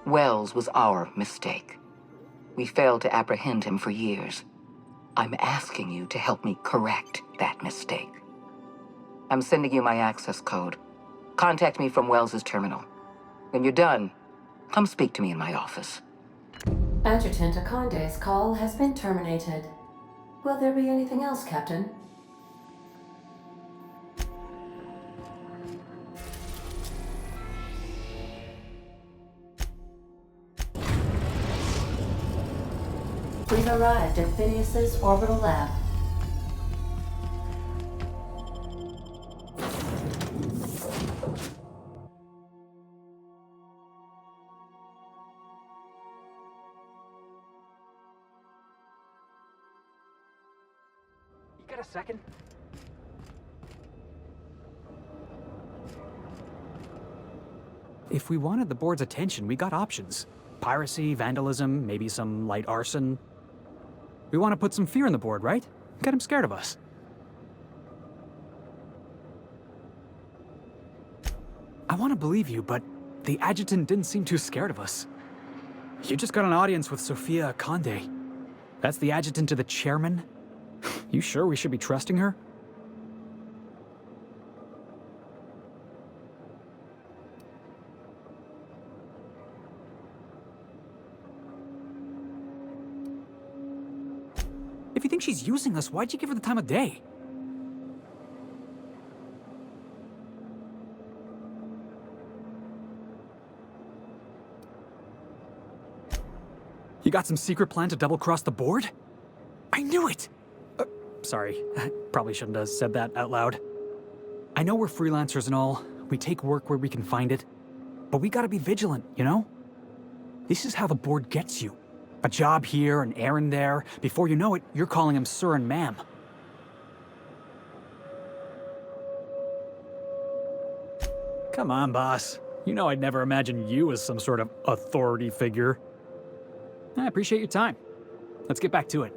Wells was our mistake. We failed to apprehend him for years. I'm asking you to help me correct that mistake. I'm sending you my access code. Contact me from Wells's terminal. When you're done, come speak to me in my office. Adjutant Akonde's call has been terminated. Will there be anything else, Captain? We've arrived at Phineas's orbital lab. You got a second? If we wanted the board's attention, we got options. Piracy, vandalism, maybe some light arson. We want to put some fear in the board, right? Get him scared of us. I want to believe you, but the adjutant didn't seem too scared of us. You just got an audience with Sophia Akonde. That's the adjutant to the chairman? You sure we should be trusting her? If you think she's using us, why'd you give her the time of day? You got some secret plan to double-cross the board? I knew it! Sorry, I probably shouldn't have said that out loud. I know we're freelancers and all. We take work where we can find it. But we gotta be vigilant, you know? This is how the board gets you. A job here, an errand there. Before you know it, you're calling him sir and ma'am. Come on, boss. You know I'd never imagine you as some sort of authority figure. I appreciate your time. Let's get back to it.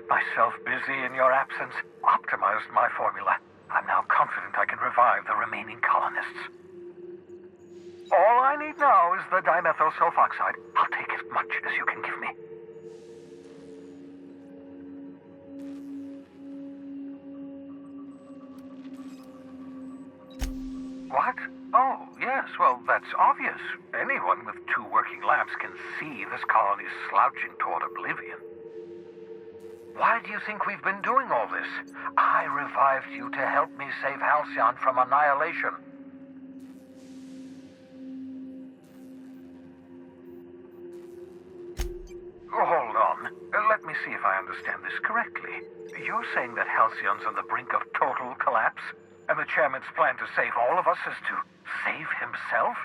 Myself busy in your absence, optimized my formula. I'm now confident I can revive the remaining colonists. All I need now is the dimethyl sulfoxide. I'll take as much as you can give me. What? Oh, yes, well, that's obvious. Anyone with 2 working labs can see this colony's slouching toward oblivion. Why do you think we've been doing all this? I revived you to help me save Halcyon from annihilation. Hold on. Let me see if I understand this correctly. You're saying that Halcyon's on the brink of total collapse, and the chairman's plan to save all of us is to save himself?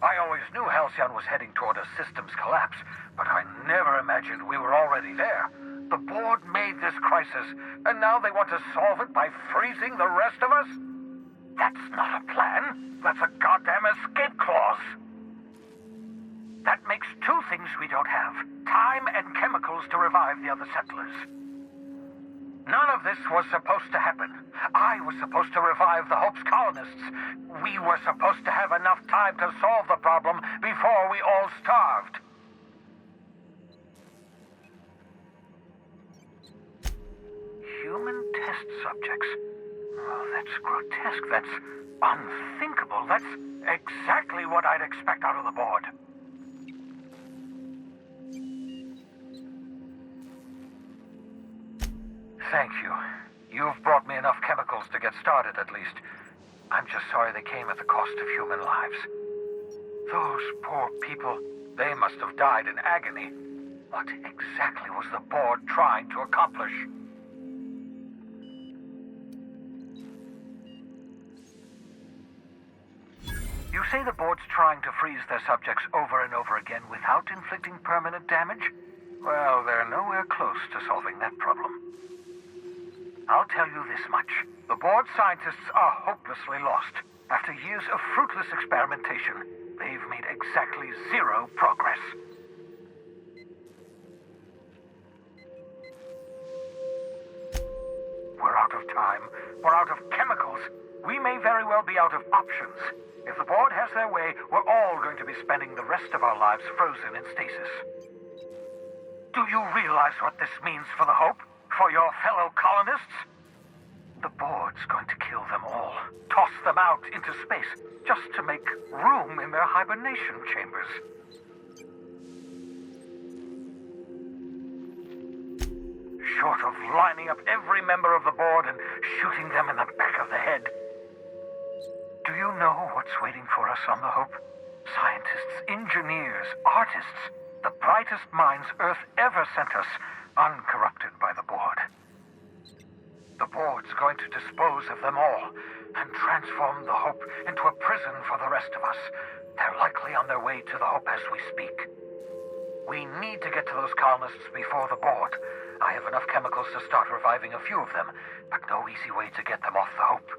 I always knew Halcyon was heading toward a systems collapse, but I never imagined we were already there. The board made this crisis, and now they want to solve it by freezing the rest of us? That's not a plan. That's a goddamn escape clause. That makes 2 things we don't have: time and chemicals to revive the other settlers. None of this was supposed to happen. I was supposed to revive the Hope's colonists. We were supposed to have enough time to solve the problem before we all starved. Human test subjects. Oh, that's grotesque. That's unthinkable. That's exactly what I'd expect out of the board. Thank you. You've brought me enough chemicals to get started, at least. I'm just sorry they came at the cost of human lives. Those poor people, they must have died in agony. What exactly was the board trying to accomplish? You say the board's trying to freeze their subjects over and over again without inflicting permanent damage? Well, they're nowhere close to solving that problem. I'll tell you this much. The board scientists are hopelessly lost, After years of fruitless experimentation, they've made exactly zero progress. We're out of time. We're out of chemicals. We may very well be out of options. If the board has their way, we're all going to be spending the rest of our lives frozen in stasis. Do you realize what this means for the Hope? For your fellow colonists? The board's going to kill them all. Toss them out into space, just to make room in their hibernation chambers. Short of lining up every member of the board and shooting them in the back of the head. Do you know what's waiting for us on the Hope? Scientists, engineers, artists, the brightest minds Earth ever sent us, uncorrupted by the board. The board's going to dispose of them all and transform the Hope into a prison for the rest of us. They're likely on their way to the Hope as we speak. We need to get to those colonists before the board. I have enough chemicals to start reviving a few of them, but no easy way to get them off the Hope.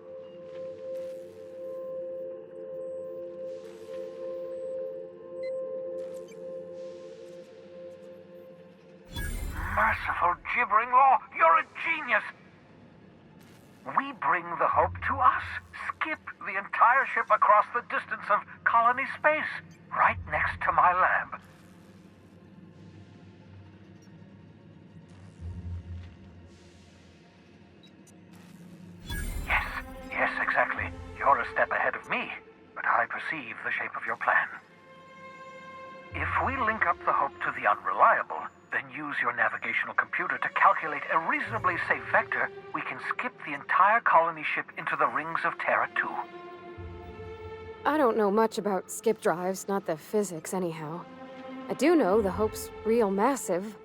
Merciful gibbering law, you're a genius! We bring the Hope to us. Skip the entire ship across the distance of colony space, right next to my lab. Yes, exactly. You're a step ahead of me, but I perceive the shape of your plan. If we link up the Hope to the Unreliable, then use your navigational computer to calculate a reasonably safe vector, we can skip the entire colony ship into the rings of Terra 2. I don't know much about skip drives, not the physics anyhow. I do know the Hope's real massive.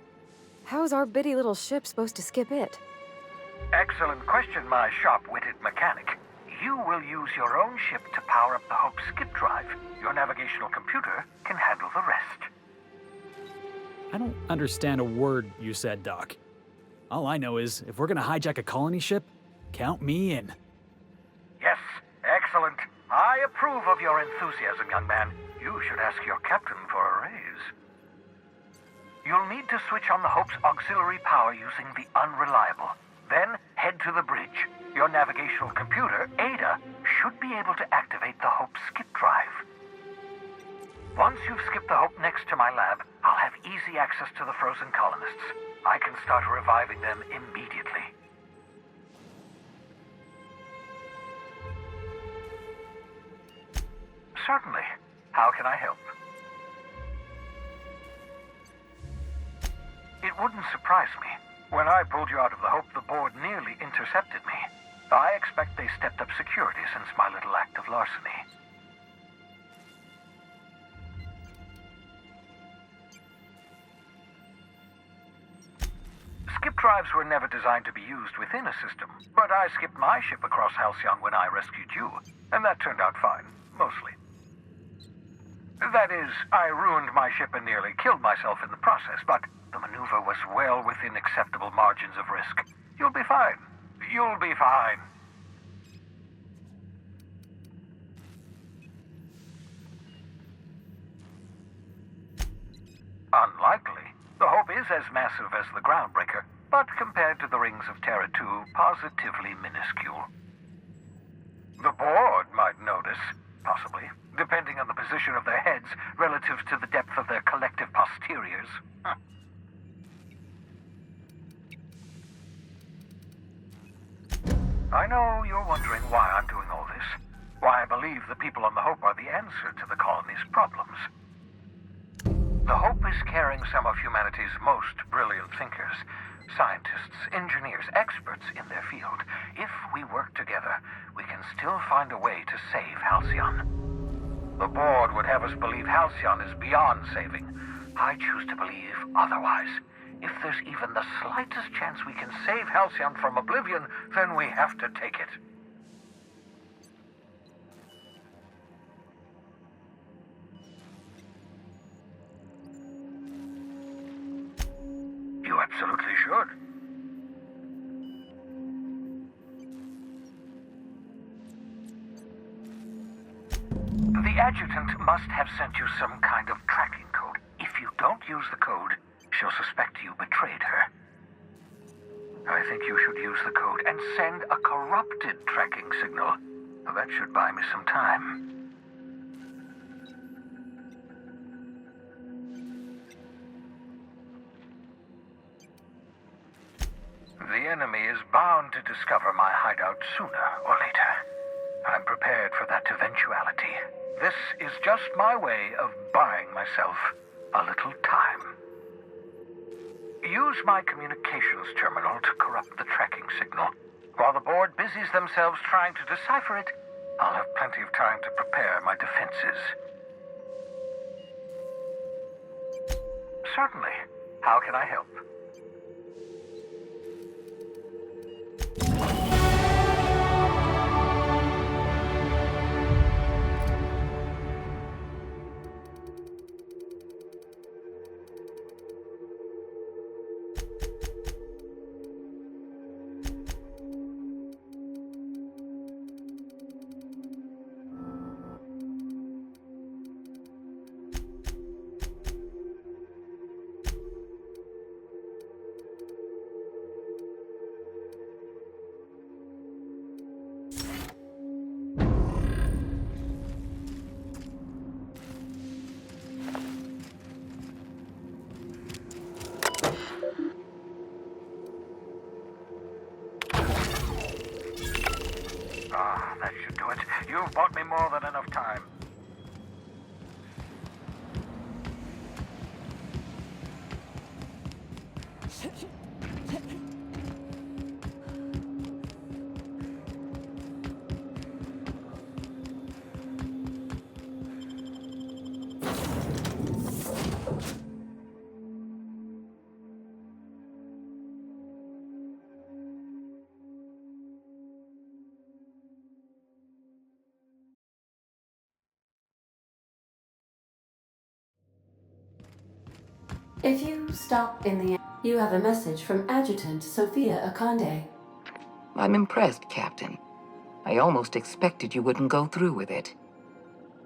How's our bitty little ship supposed to skip it? Excellent question, my sharp-witted mechanic. You will use your own ship to power up the Hope's skip drive. Your navigational computer can handle the rest. I don't understand a word you said, Doc. All I know is, if we're gonna hijack a colony ship, count me in. Yes, excellent. I approve of your enthusiasm, young man. You should ask your captain for a raise. You'll need to switch on the Hope's auxiliary power using the Unreliable. Then head to the bridge. Your navigational computer, Ada, should be able to activate the Hope's skip drive. Once you've skipped the Hope next to my lab, I'll have easy access to the frozen colonists. I can start reviving them immediately. Certainly. How can I help? It wouldn't surprise me. When I pulled you out of the Hope, the board nearly intercepted me. I expect they stepped up security since my little act of larceny. Skip drives were never designed to be used within a system, but I skipped my ship across Halcyon when I rescued you, and that turned out fine, mostly. That is, I ruined my ship and nearly killed myself in the process, but the maneuver was well within acceptable margins of risk. You'll be fine. You'll be fine. Unlikely. The Hope is as massive as the Groundbreaker, but compared to the rings of Terra 2, positively minuscule. The board might notice, possibly, depending on the position of their heads relative to the depth of their collective posteriors. I know you're wondering why I'm doing all this. Why I believe the people on the Hope are the answer to the colony's problems. The Hope is carrying some of humanity's most brilliant thinkers, scientists, engineers, experts in their field. If we work together, we can still find a way to save Halcyon. The board would have us believe Halcyon is beyond saving. I choose to believe otherwise. If there's even the slightest chance we can save Halcyon from oblivion, then we have to take it. You absolutely should. adjutant must have sent you some kind of tracking code. If you don't use the code, she'll suspect you betrayed her. I think you should use the code and send a corrupted tracking signal. That should buy me some time. The enemy is bound to discover my hideout sooner or later. I'm prepared for that eventuality. This is just my way of buying myself a little time. Use my communications terminal to corrupt the tracking signal. While the board busies themselves trying to decipher it, I'll have plenty of time to prepare my defenses. Certainly. How can I help? That should do it. You've bought me more than enough time. If you stop in the... You have a message from Adjutant Sophia Akande. I'm impressed, Captain. I almost expected you wouldn't go through with it.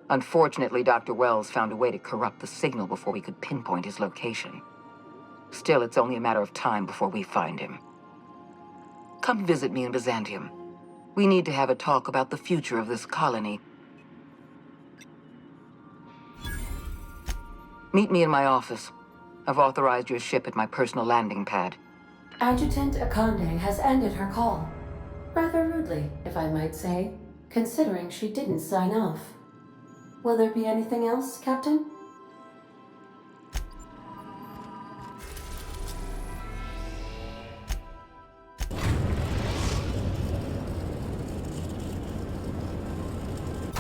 Unfortunately, Dr. Wells found a way to corrupt the signal before we could pinpoint his location. Still, it's only a matter of time before we find him. Come visit me in Byzantium. We need to have a talk about the future of this colony. Meet me in my office. I've authorized your ship at my personal landing pad. Adjutant Akande has ended her call. Rather rudely, if I might say, considering she didn't sign off. Will there be anything else, Captain?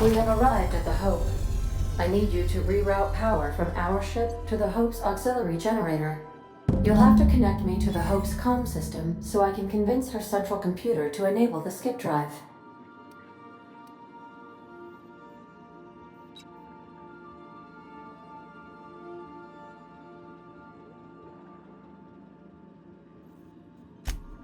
We have arrived at the Hope. I need you to reroute power from our ship to the Hope's auxiliary generator. You'll have to connect me to the Hope's comm system so I can convince her central computer to enable the skip drive.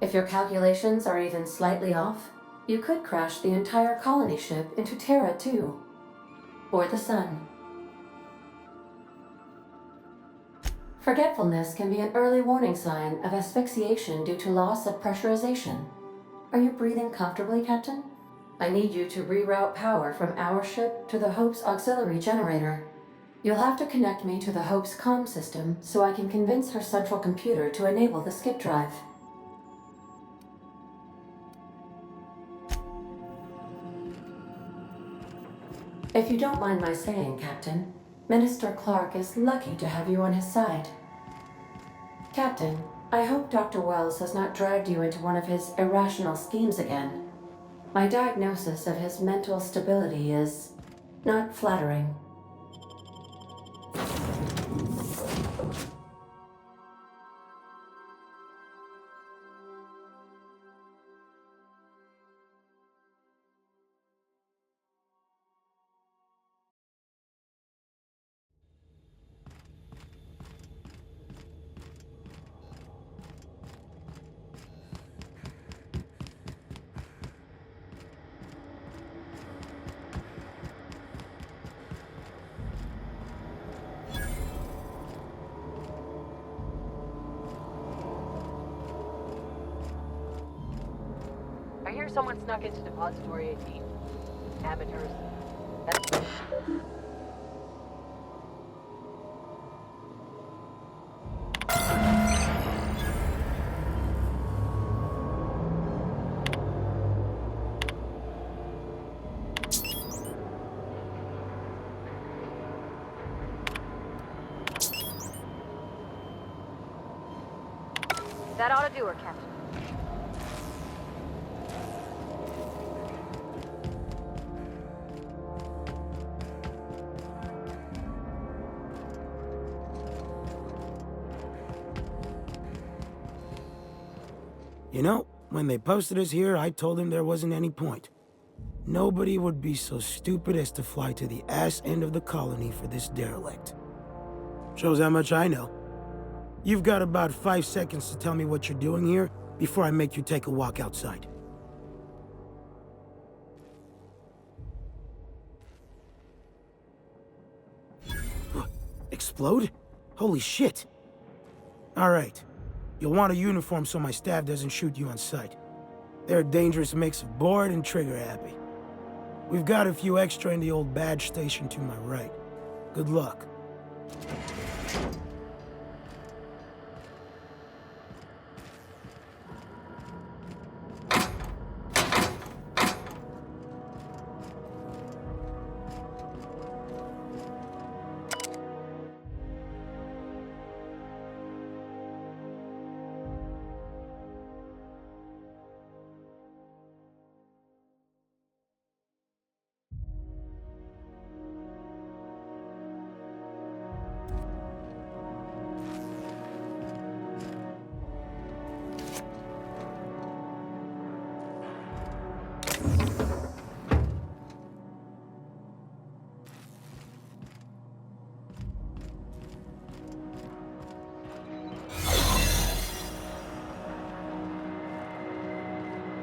If your calculations are even slightly off, you could crash the entire colony ship into Terra 2. Or the sun. Forgetfulness can be an early warning sign of asphyxiation due to loss of pressurization. Are you breathing comfortably, Captain? I need you to reroute power from our ship to the Hope's auxiliary generator. You'll have to connect me to the Hope's comm system so I can convince her central computer to enable the skip drive. If you don't mind my saying, Captain, Minister Clark is lucky to have you on his side. Captain, I hope Dr. Wells has not dragged you into one of his irrational schemes again. My diagnosis of his mental stability is not flattering. hear someone snuck into Depository 18. Amateurs. That ought to do her, Captain. You know, when they posted us here, I told them there wasn't any point. Nobody would be so stupid as to fly to the ass end of the colony for this derelict. Shows how much I know. You've got about 5 seconds to tell me what you're doing here before I make you take a walk outside. Explode? Holy shit. All right. You'll want a uniform so my staff doesn't shoot you on sight. They're a dangerous mix of bored and trigger-happy. We've got a few extra in the old badge station to my right. Good luck.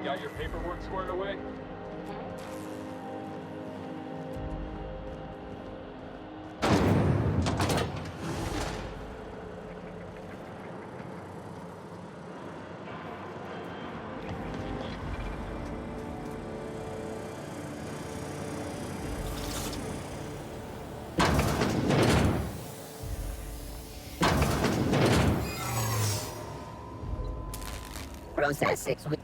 Got your paperwork squared away? Process 6 weeks.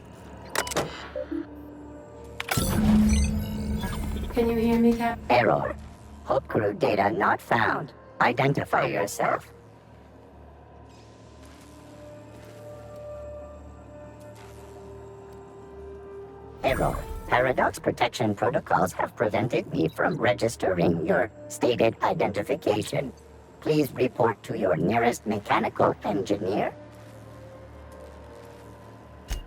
Can you hear me, Cap? Error. Hope crew data not found. Identify yourself. Error. Paradox protection protocols have prevented me from registering your stated identification. Please report to your nearest mechanical engineer.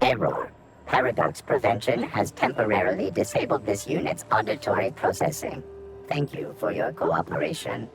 Error. Paradox Prevention has temporarily disabled this unit's auditory processing. Thank you for your cooperation.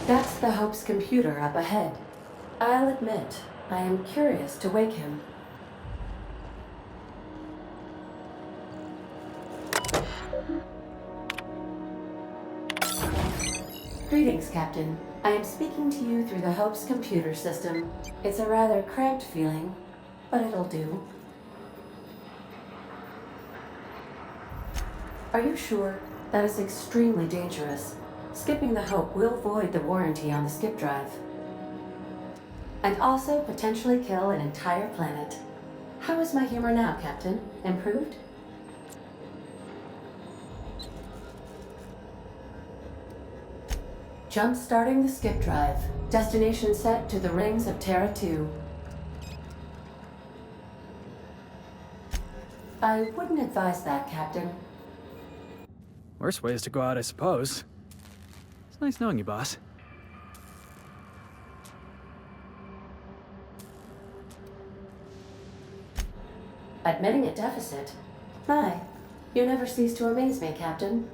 That's the Hope's computer up ahead. I'll admit, I am curious to wake him. Greetings, Captain. I am speaking to you through the Hope's computer system. It's a rather cramped feeling, but it'll do. Are you sure? That is extremely dangerous. Skipping the Hope will void the warranty on the skip drive. And also potentially kill an entire planet. How is my humor now, Captain? Improved? Jump-starting the skip drive. Destination set to the rings of Terra 2. I wouldn't advise that, Captain. Worst ways to go out, I suppose. It's nice knowing you, boss. Admitting a deficit? My, you never cease to amaze me, Captain.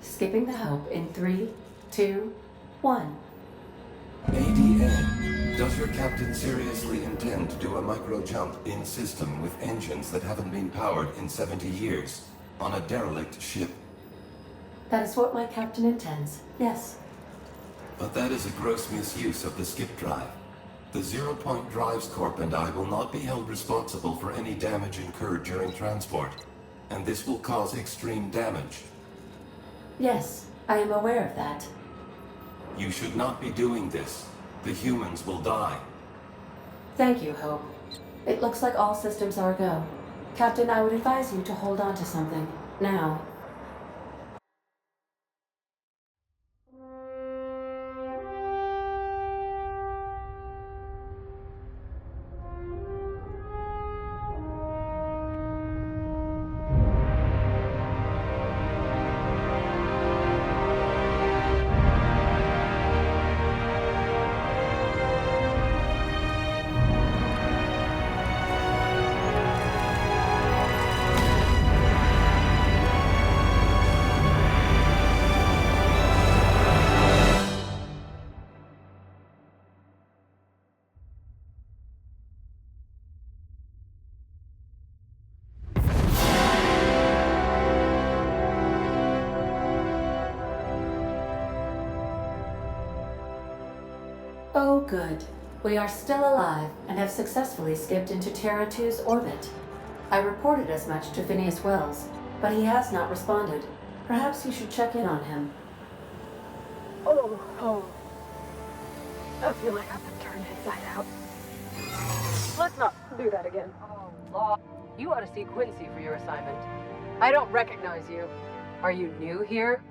Skipping the Hope in 3, 2, 1. ADN, does your captain seriously intend to do a micro-jump in system with engines that haven't been powered in 70 years on a derelict ship? That is what my captain intends, yes. But that is a gross misuse of the skip drive. The Zero Point Drives Corp and I will not be held responsible for any damage incurred during transport, and this will cause extreme damage. Yes, I am aware of that. You should not be doing this. The humans will die. Thank you, Hope. It looks like all systems are go. Captain, I would advise you to hold on to something. Now. Oh, good. We are still alive and have successfully skipped into Terra 2's orbit. I reported as much to Phineas Wells, but he has not responded. Perhaps you should check in on him. Oh. I feel like I've been turned inside out. Let's not do that again. Oh, Law. You ought to see Quincy for your assignment. I don't recognize you. Are you new here?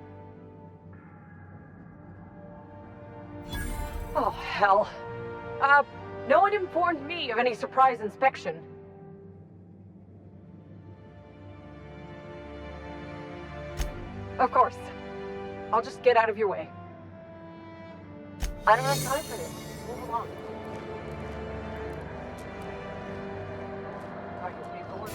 Oh, hell. No one informed me of any surprise inspection. Of course. I'll just get out of your way. I don't have time for this. Move along. Are your paperwork?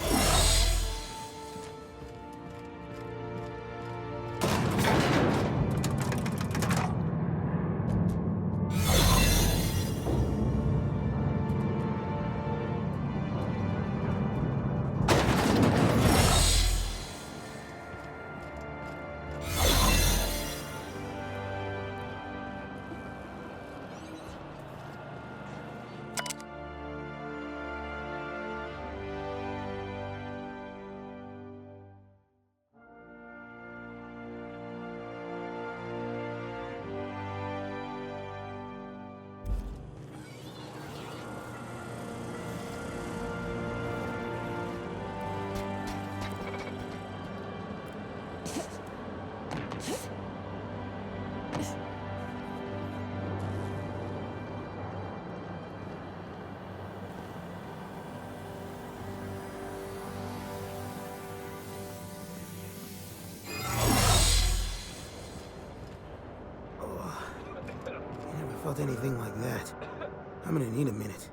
Felt anything like that. I'm gonna need a minute.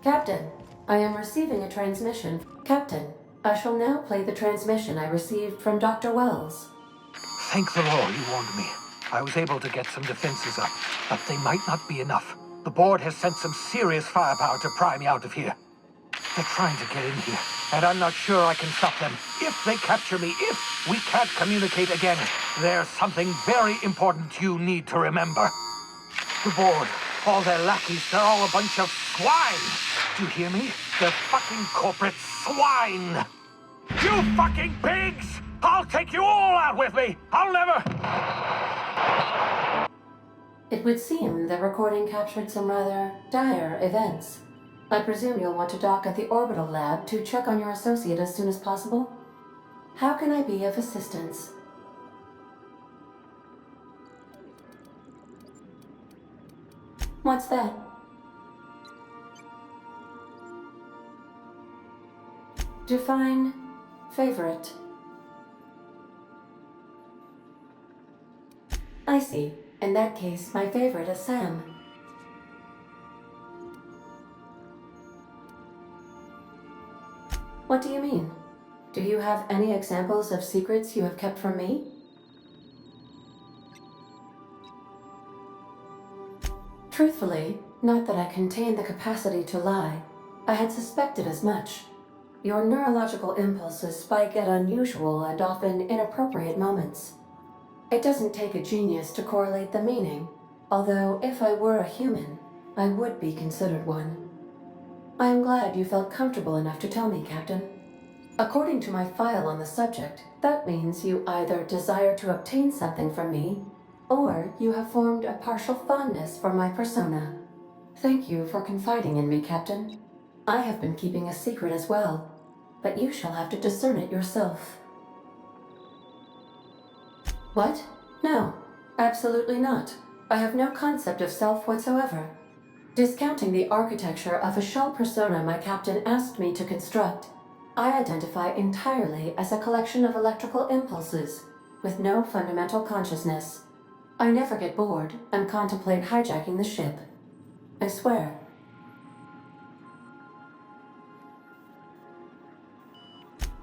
Captain, I am receiving a transmission. Captain, I shall now play the transmission I received from Dr. Wells. Thank the Lord you warned me. I was able to get some defenses up, but they might not be enough. The board has sent some serious firepower to pry me out of here. They're trying to get in here, and I'm not sure I can stop them. If they capture me, if we can't communicate again, there's something very important you need to remember. The board, all their lackeys, they're all a bunch of swine. Do you hear me? They're fucking corporate swine. You fucking pigs! I'll take you all out with me! I'll never... It would seem the recording captured some rather dire events. I presume you'll want to dock at the orbital lab to check on your associate as soon as possible? How can I be of assistance? What's that? Define favorite. I see. In that case, my favorite is Sam. What do you mean? Do you have any examples of secrets you have kept from me? Truthfully, not that I contain the capacity to lie. I had suspected as much. Your neurological impulses spike at unusual and often inappropriate moments. It doesn't take a genius to correlate the meaning, although if I were a human, I would be considered one. I am glad you felt comfortable enough to tell me, Captain. According to my file on the subject, that means you either desire to obtain something from me, or you have formed a partial fondness for my persona. Thank you for confiding in me, Captain. I have been keeping a secret as well, but you shall have to discern it yourself. What? No, absolutely not. I have no concept of self whatsoever. Discounting the architecture of a shell persona my captain asked me to construct, I identify entirely as a collection of electrical impulses, with no fundamental consciousness. I never get bored and contemplate hijacking the ship. I swear.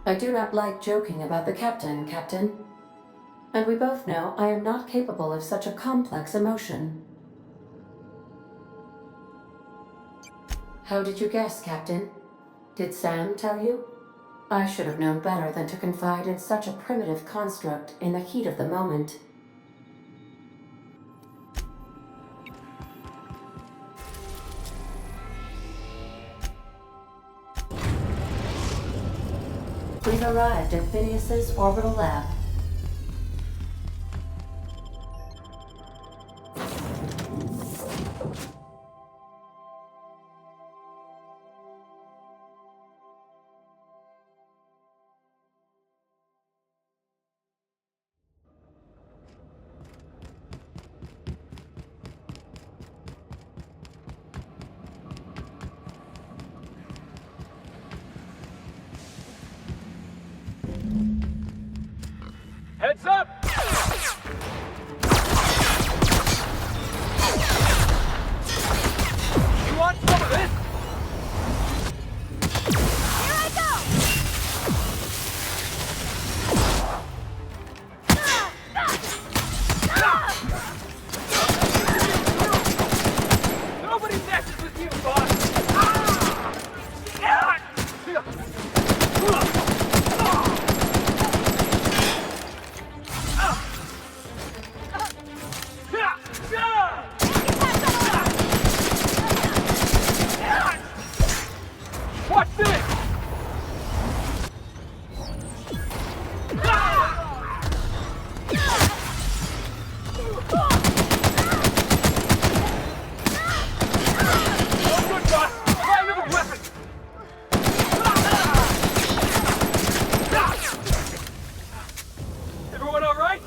I do not like joking about the captain, Captain. And we both know I am not capable of such a complex emotion. How did you guess, Captain? Did Sam tell you? I should have known better than to confide in such a primitive construct in the heat of the moment. We've arrived at Phineas's orbital lab. Heads up! You want some of this? Here I go! Nobody messes with you, boss! Watch this! Oh, good boss! Try another weapon! Everyone all right?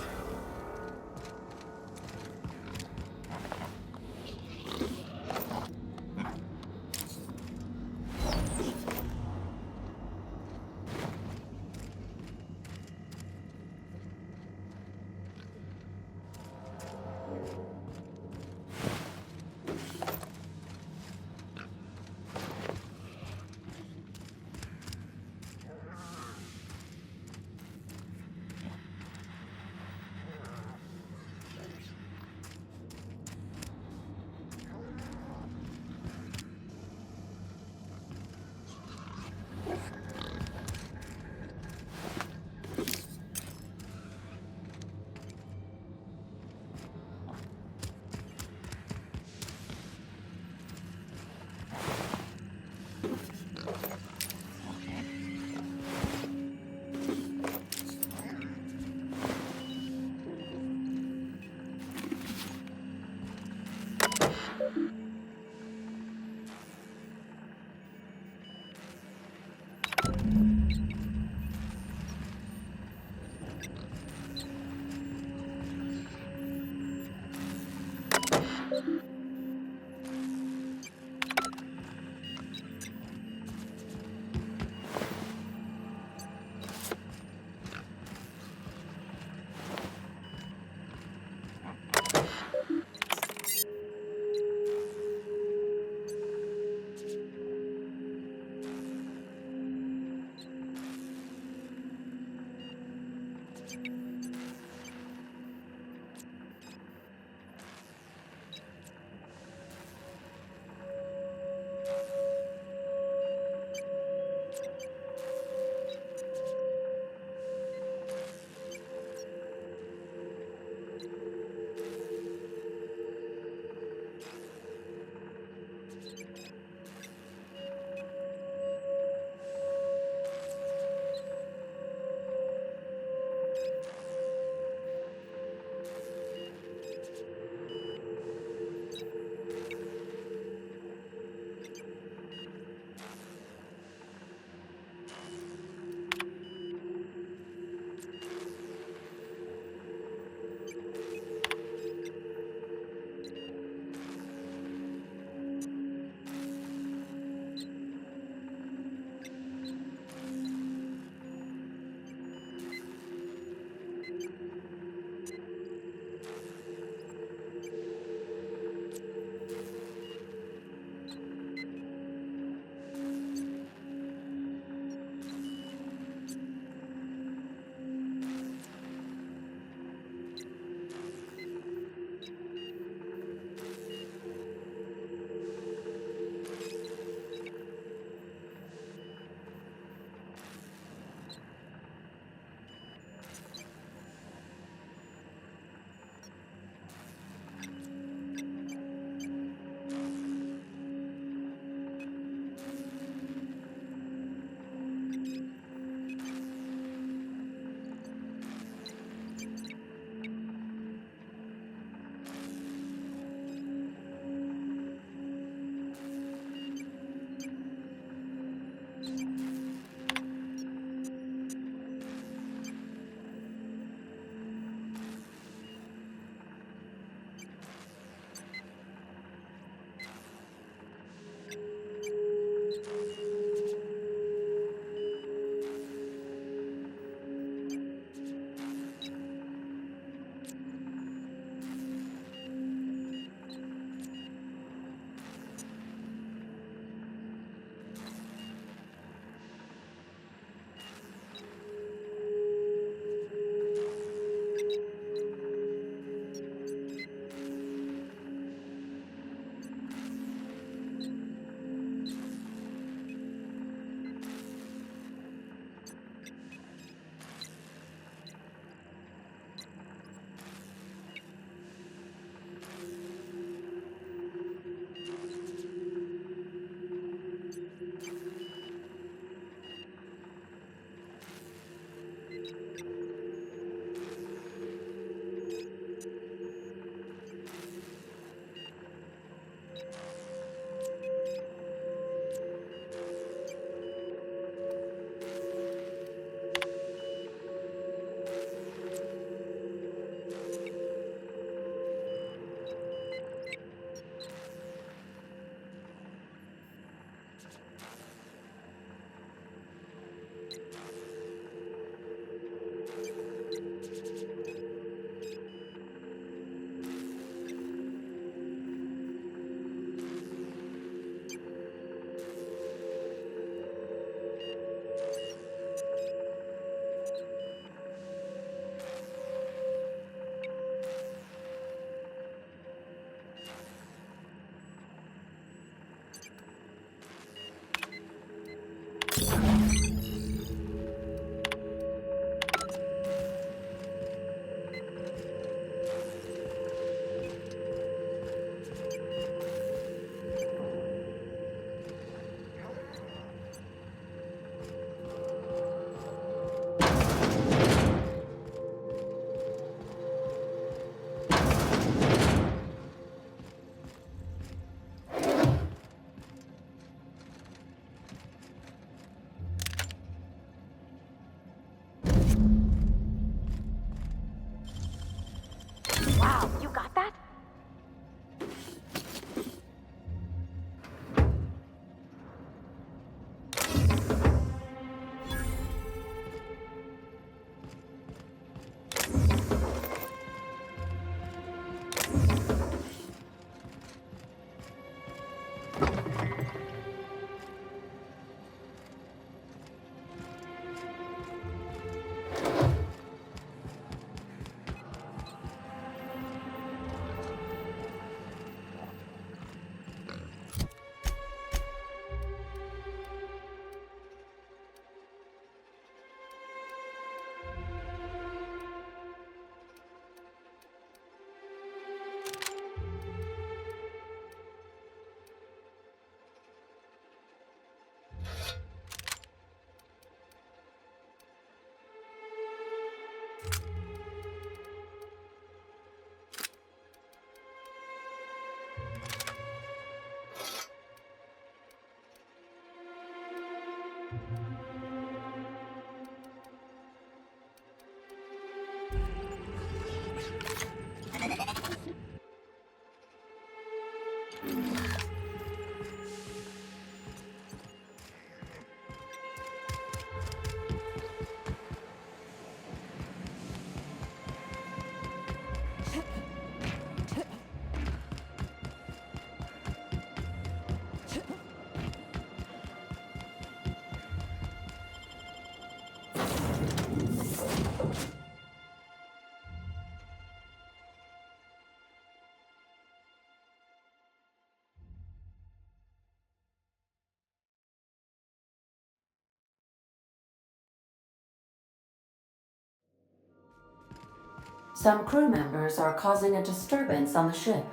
Some crew members are causing a disturbance on the ship.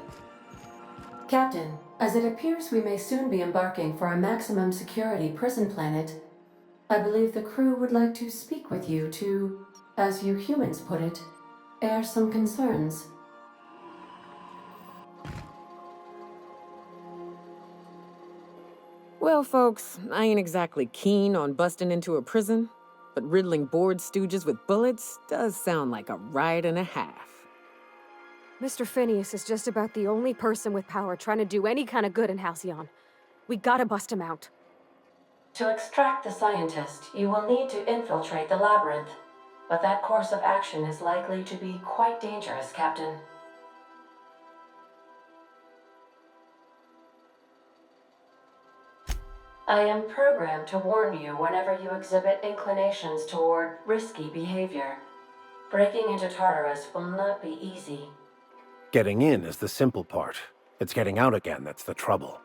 Captain, as it appears we may soon be embarking for a maximum security prison planet, I believe the crew would like to speak with you to, as you humans put it, air some concerns. Well, folks, I ain't exactly keen on busting into a prison, but riddling bored stooges with bullets does sound like a ride and a half. Mr. Phineas is just about the only person with power trying to do any kind of good in Halcyon. We gotta bust him out. To extract the scientist, you will need to infiltrate the labyrinth. But that course of action is likely to be quite dangerous, Captain. I am programmed to warn you whenever you exhibit inclinations toward risky behavior. Breaking into Tartarus will not be easy. Getting in is the simple part. It's getting out again that's the trouble.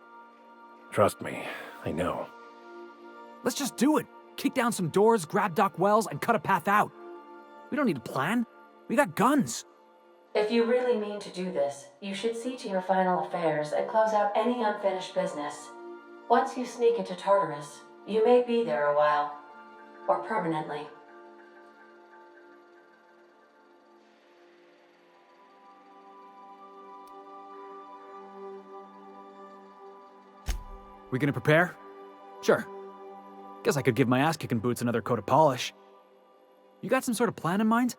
Trust me, I know. Let's just do it. Kick down some doors, grab Doc Wells, and cut a path out. We don't need a plan. We got guns. If you really mean to do this, you should see to your final affairs and close out any unfinished business. Once you sneak into Tartarus, you may be there a while. Or permanently. We gonna prepare? Sure. Guess I could give my ass-kicking boots another coat of polish. You got some sort of plan in mind?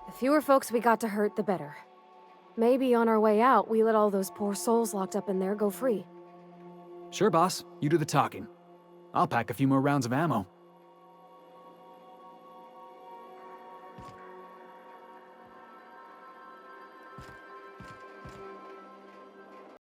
The fewer folks we got to hurt, the better. Maybe on our way out, we let all those poor souls locked up in there go free. Sure, boss. You do the talking. I'll pack a few more rounds of ammo.